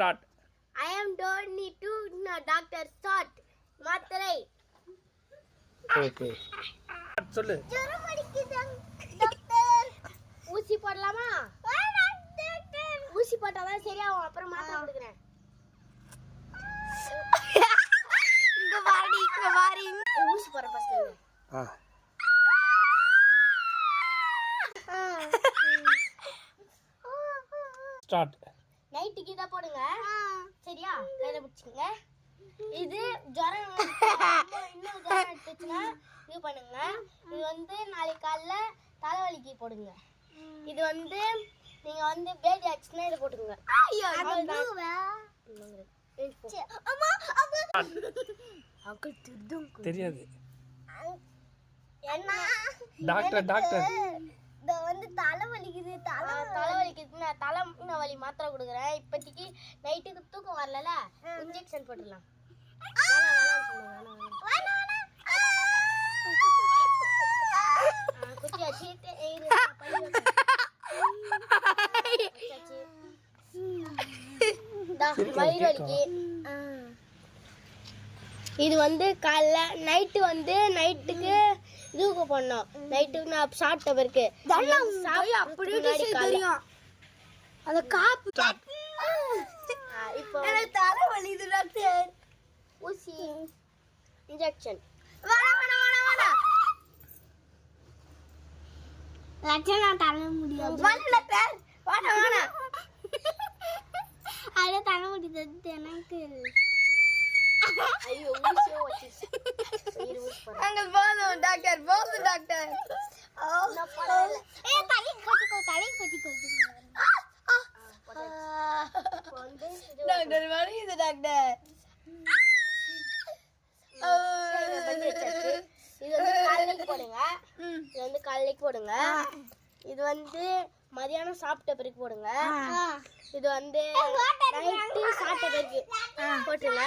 Start. I am don't need to doctor start. மாத்திரை. Okay. சொல்லு. ஜுரம் அடிக்குது டாக்டர். ஊசி போடலாமா? டாக்டர். ஊசி போட்டாதான் சரியாகும். அப்புறம் மாத்திரை கொடுக்கிறேன். இங்க வாடி. ஊசி போற ஃபர்ஸ்ட். Start. நைட்டுக்கு இத போடுங்க. சரியா? கையில பிடிச்சுங்க. இது ஜுரம் இன்னும் ஜுரம் எடுத்துச்சுனா இது பண்ணுங்க. இது வந்து நாளைக்கு காலைல தலைவலிக்கு போடுங்க. இது வந்து நீங்க வந்து பேதி ஆச்சுனா இத போடுங்க. ஐயோ அதுவா அம்மா அங்கிள் திருதும் தெரியாது. என்ன டாக்டர் இந்த வந்து தலைவலிக்குது நான் தலை வலி மாத்திரை கொடுக்குறேன். இப்போதைக்கு நைட்டுக்கு தூக்கம் வரலல இன்ஜெக்ஷன் போட்டுடலாம். குத்தியாச்சு வயிறு வலிக்கு. இது வந்து காலைல நைட்டு வந்து நைட்டுக்கு இதுக்கு பண்ணோம். நைட்டுக்கு நான் சாப்பிட்ட பிறகு அந்த காப்பு இப்போ தலை வலிக்குது டாக்டர். ஊசி இன்ஜெக்ஷன் லட்சணா தலை முடியாது. அட தலை முடியாது எனக்கு. ஐயோ ஊசியோ வச்சிச்சு. அங்க போதும் டாக்டர். ஏய் தலை கொட்டிக்கோ. டாக்டர் வலிக்குது டாக்டர். இது வந்து காலைக்கு போடுங்க. இது வந்து மதியானம் சாப்பிட்ட பிறகு போடுங்க. இது வந்து நைட்டு சாப்பிட்ட பிறகு போட்டுருங்க.